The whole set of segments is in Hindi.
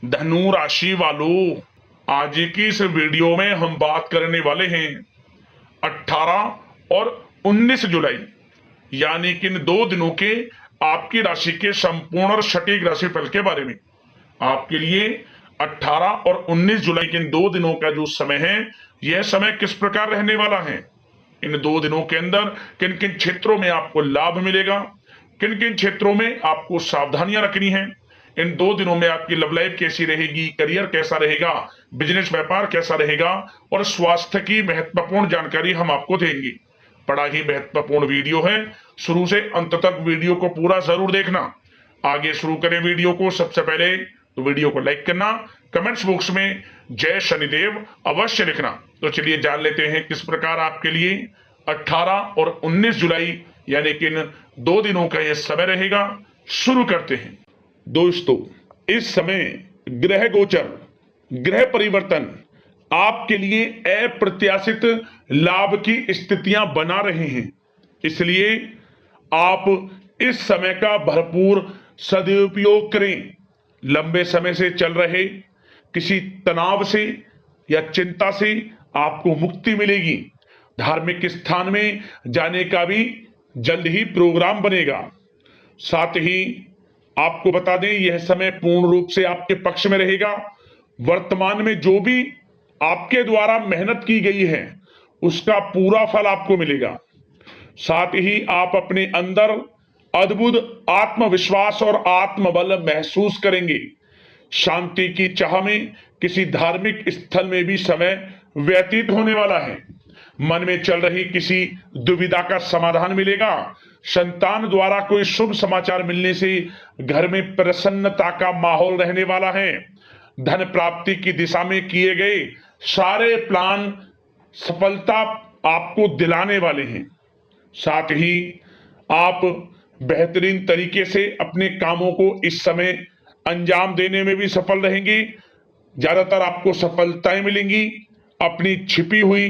धनु राशि वालों, आज की इस वीडियो में हम बात करने वाले हैं 18 और 19 जुलाई यानी कि इन 2 दिनों के आपकी राशि के संपूर्ण और सटीक राशिफल के बारे में। आपके लिए 18 और 19 जुलाई के इन 2 दिनों का जो समय है, यह समय किस प्रकार रहने वाला है, इन 2 दिनों के अंदर किन किन क्षेत्रों में आपको लाभ मिलेगा, किन किन क्षेत्रों में आपको सावधानियां रखनी है, इन 2 दिनों में आपकी लव लाइफ कैसी रहेगी, करियर कैसा रहेगा, बिजनेस व्यापार कैसा रहेगा और स्वास्थ्य की महत्वपूर्ण जानकारी हम आपको देंगे। बड़ा ही महत्वपूर्ण वीडियो है, शुरू से अंत तक वीडियो को पूरा जरूर देखना। आगे शुरू करें वीडियो को, सबसे पहले तो वीडियो को लाइक करना, कमेंट्स बॉक्स में जय शनिदेव अवश्य लिखना। तो चलिए जान लेते हैं किस प्रकार आपके लिए 18 और 19 जुलाई यानी कि इन 2 दिनों का यह समय रहेगा। शुरू करते हैं। दोस्तों, इस समय ग्रह गोचर, ग्रह परिवर्तन आपके लिए अप्रत्याशित लाभ की स्थितियां बना रहे हैं, इसलिए आप इस समय का भरपूर सदुपयोग करें। लंबे समय से चल रहे किसी तनाव से या चिंता से आपको मुक्ति मिलेगी। धार्मिक स्थान में जाने का भी जल्द ही प्रोग्राम बनेगा। साथ ही आपको बता दें, यह समय पूर्ण रूप से आपके पक्ष में रहेगा। वर्तमान में जो भी आपके द्वारा मेहनत की गई है, उसका पूरा फल आपको मिलेगा। साथ ही आप अपने अंदर अद्भुत आत्मविश्वास और आत्मबल महसूस करेंगे। शांति की चाह में किसी धार्मिक स्थल में भी समय व्यतीत होने वाला है। मन में चल रही किसी दुविधा का समाधान मिलेगा। संतान द्वारा कोई शुभ समाचार मिलने से घर में प्रसन्नता का माहौल रहने वाला है। धन प्राप्ति की दिशा में किए गए सारे प्लान सफलता आपको दिलाने वाले हैं। साथ ही आप बेहतरीन तरीके से अपने कामों को इस समय अंजाम देने में भी सफल रहेंगे। ज्यादातर आपको सफलताएं मिलेंगी। अपनी छिपी हुई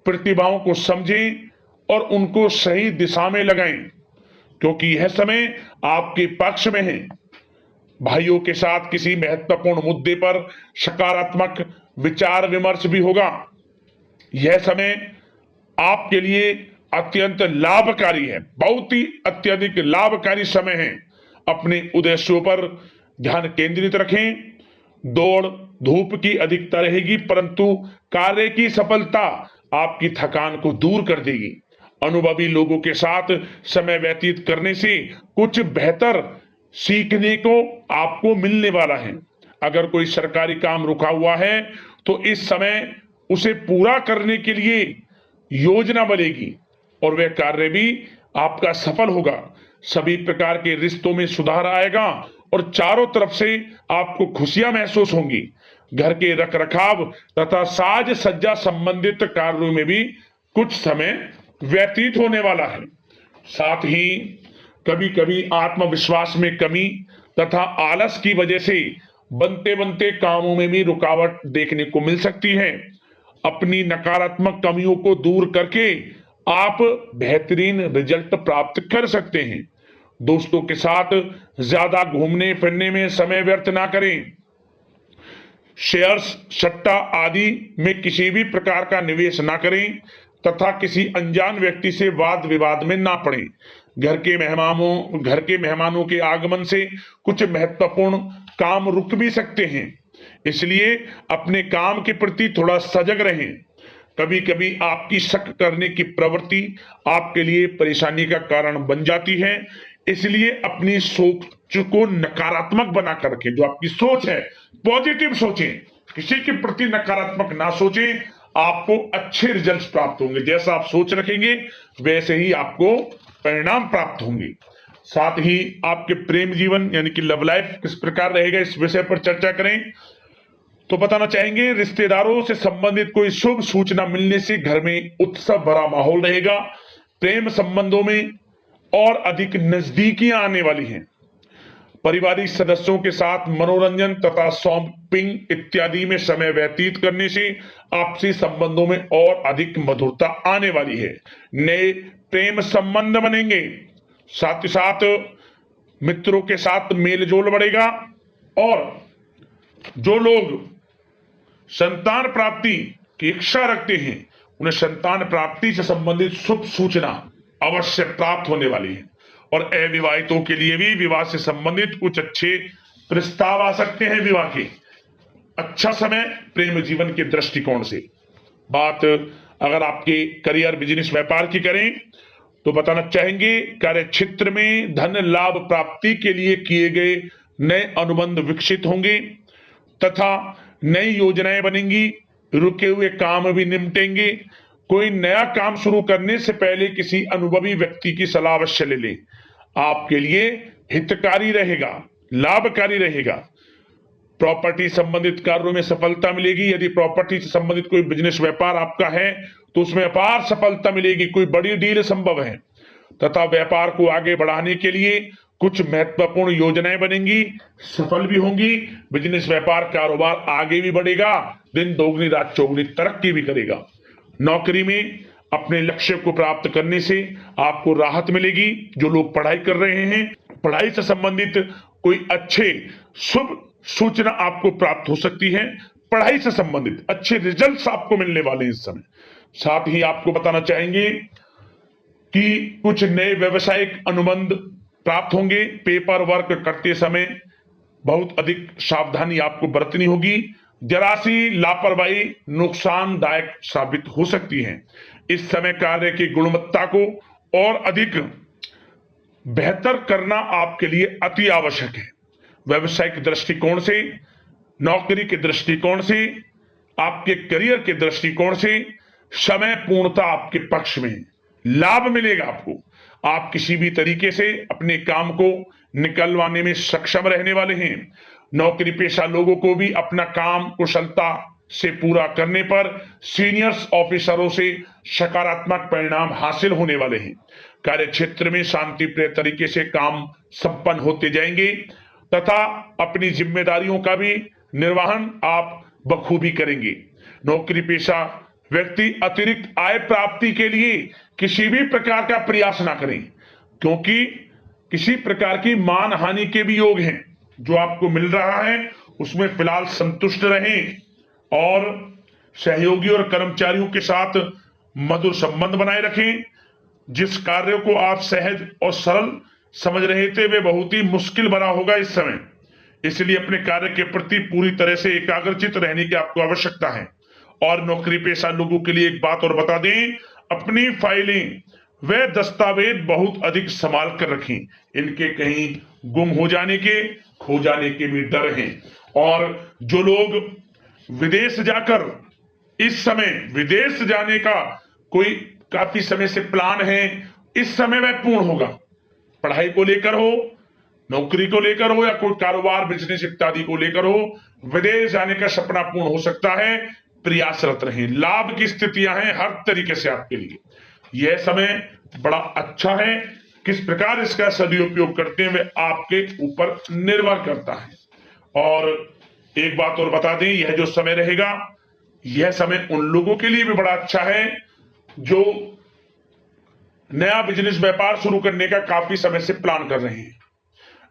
प्रतिभाओं को समझें और उनको सही दिशा में लगाएं, क्योंकि यह समय आपके पक्ष में है। भाइयों के साथ किसी महत्वपूर्ण मुद्दे पर सकारात्मक विचार विमर्श भी होगा। यह समय आपके लिए अत्यंत लाभकारी है, बहुत ही अत्यधिक लाभकारी समय है। अपने उद्देश्यों पर ध्यान केंद्रित रखें। दौड़ धूप की अधिकता रहेगी, परंतु कार्य की सफलता आपकी थकान को दूर कर देगी। अनुभवी लोगों के साथ समय व्यतीत करने से कुछ बेहतर सीखने को आपको मिलने वाला है। अगर कोई सरकारी काम रुका हुआ है तो इस समय उसे पूरा करने के लिए योजना बनेगी और वह कार्य भी आपका सफल होगा। सभी प्रकार के रिश्तों में सुधार आएगा और चारों तरफ से आपको खुशियां महसूस होंगी। घर के रखरखाव तथा साज सज्जा संबंधित कार्यों में भी कुछ समय व्यतीत होने वाला है। साथ ही कभी कभी आत्मविश्वास में कमी तथा आलस की वजह से बनते बनते कामों में भी रुकावट देखने को मिल सकती है। अपनी नकारात्मक कमियों को दूर करके आप बेहतरीन रिजल्ट प्राप्त कर सकते हैं। दोस्तों के साथ ज्यादा घूमने फिरने में समय व्यर्थ ना करें। शेयर्स, सट्टा आदि में किसी भी प्रकार का निवेश ना करें तथा किसी अनजान व्यक्ति से वाद विवाद में ना पड़ें। घर के मेहमानों के आगमन से कुछ महत्वपूर्ण काम रुक भी सकते हैं, इसलिए अपने काम के प्रति थोड़ा सजग रहें। कभी कभी आपकी शक करने की प्रवृत्ति आपके लिए परेशानी का कारण बन जाती है, इसलिए अपनी सोच को नकारात्मक बनाकर रखें। जो आपकी सोच है, पॉजिटिव सोचें, किसी के प्रति नकारात्मक ना सोचें। आपको अच्छे रिजल्ट्स प्राप्त होंगे। जैसा आप सोच रखेंगे वैसे ही आपको परिणाम प्राप्त होंगे। साथ ही आपके प्रेम जीवन यानी कि लव लाइफ किस प्रकार रहेगा, इस विषय पर चर्चा करें। तो बताना चाहेंगे, रिश्तेदारों से संबंधित कोई शुभ सूचना मिलने से घर में उत्सव भरा माहौल रहेगा। प्रेम संबंधों में और अधिक नजदीकियां आने वाली हैं। पारिवारिक सदस्यों के साथ मनोरंजन तथा शॉपिंग इत्यादि में समय व्यतीत करने से आपसी संबंधों में और अधिक मधुरता आने वाली है। नए प्रेम संबंध बनेंगे। साथ ही साथ मित्रों के साथ मेलजोल बढ़ेगा और जो लोग संतान प्राप्ति की इच्छा रखते हैं उन्हें संतान प्राप्ति से संबंधित शुभ सूचना अवश्य प्राप्त होने वाली है। और अविवाहितों के लिए भी विवाह से संबंधित कुछ अच्छे प्रस्ताव आ सकते हैं। विवाह के अच्छा समय प्रेम जीवन के दृष्टिकोण से। बात अगर आपके करियर, बिजनेस, व्यापार की करें तो बताना चाहेंगे कार्य क्षेत्र में धन लाभ प्राप्ति के लिए किए गए नए अनुबंध विकसित होंगे तथा नई योजनाएं बनेंगी। रुके हुए काम भी निपटेंगे। कोई नया काम शुरू करने से पहले किसी अनुभवी व्यक्ति की सलाह अवश्य ले लें। आपके लिए हितकारी रहेगा, लाभकारी रहेगा। प्रॉपर्टी संबंधित कार्यों में सफलता मिलेगी। यदि प्रॉपर्टी से संबंधित कोई बिजनेस, व्यापार आपका है तो उसमें अपार सफलता मिलेगी। कोई बड़ी डील संभव है तथा व्यापार को आगे बढ़ाने के लिए कुछ महत्वपूर्ण योजनाएं बनेंगी, सफल भी होंगी। बिजनेस, व्यापार, कारोबार आगे भी बढ़ेगा, दिन दोगुनी रात चौगुनी तरक्की भी करेगा। नौकरी में अपने लक्ष्य को प्राप्त करने से आपको राहत मिलेगी। जो लोग पढ़ाई कर रहे हैं, पढ़ाई से संबंधित कोई अच्छे शुभ सूचना आपको प्राप्त हो सकती है। पढ़ाई से संबंधित अच्छे रिजल्ट्स आपको मिलने वाले हैं इस समय। साथ ही आपको बताना चाहेंगे कि कुछ नए व्यवसायिक अनुबंध प्राप्त होंगे। पेपर वर्क करते समय बहुत अधिक सावधानी आपको बरतनी होगी। जरा सी लापरवाही नुकसानदायक साबित हो सकती है। इस समय कार्य की गुणवत्ता को और अधिक बेहतर करना आपके लिए अति आवश्यक है। व्यवसायिक दृष्टिकोण से, नौकरी के दृष्टिकोण से, आपके करियर के दृष्टिकोण से समय पूर्णता आपके पक्ष में है। लाभ मिलेगा आपको। आप किसी भी तरीके से अपने काम को निकलवाने में सक्षम रहने वाले हैं। नौकरी पेशा लोगों को भी अपना काम कुशलता से पूरा करने पर सीनियर्स ऑफिसरों से सकारात्मक परिणाम हासिल होने वाले हैं। कार्य क्षेत्र में शांतिप्रिय तरीके से काम संपन्न होते जाएंगे तथा अपनी जिम्मेदारियों का भी निर्वहन आप बखूबी करेंगे। नौकरी पेशा व्यक्ति अतिरिक्त आय प्राप्ति के लिए किसी भी प्रकार का प्रयास ना करें, क्योंकि किसी प्रकार की मान हानि के भी योग हैं। जो आपको मिल रहा है उसमें फिलहाल संतुष्ट रहें और सहयोगी और कर्मचारियों के साथ मधुर संबंध बनाए रखें। जिस कार्य को आप सहज और सरल समझ रहे थे वे बहुत ही मुश्किल बना होगा इस समय, इसलिए अपने कार्य के प्रति पूरी तरह से एकाग्रचित रहने की आपको आवश्यकता है। और नौकरी पेशा लोगों के लिए एक बात और बता दें, अपनी फाइलें वे दस्तावेज बहुत अधिक संभाल कर रखें। इनके कहीं गुम हो जाने के, खो जाने के भी डर हैं। और जो लोग विदेश जाकर इस समय विदेश जाने का कोई काफी समय से प्लान है, इस समय वह पूर्ण होगा। पढ़ाई को लेकर हो, नौकरी को लेकर हो या कोई कारोबार, बिजनेस इत्यादि को लेकर हो, विदेश जाने का सपना पूर्ण हो सकता है। प्रयासरत रहें। लाभ की स्थितियां हैं हर तरीके से आपके लिए। यह समय बड़ा अच्छा है। किस प्रकार इसका सदुपयोग करते हैं वे आपके ऊपर निर्भर करता है। और एक बात और बता दें, यह जो समय रहेगा, यह समय उन लोगों के लिए भी बड़ा अच्छा है जो नया बिजनेस, व्यापार शुरू करने का काफी समय से प्लान कर रहे हैं।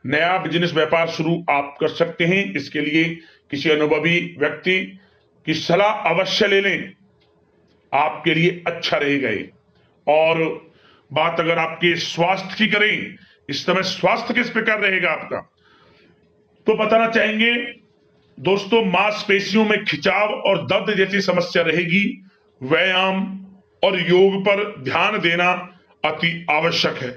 नया बिजनेस, व्यापार शुरू आप कर सकते हैं। इसके लिए किसी अनुभवी व्यक्ति की सलाह अवश्य ले लें, आपके लिए अच्छा रहेगा। और बात अगर आपके स्वास्थ्य की करें, इस समय स्वास्थ्य किस प्रकार रहेगा आपका, तो बताना चाहेंगे दोस्तों, मांसपेशियों में खिंचाव और दर्द जैसी समस्या रहेगी। व्यायाम और योग पर ध्यान देना अति आवश्यक है।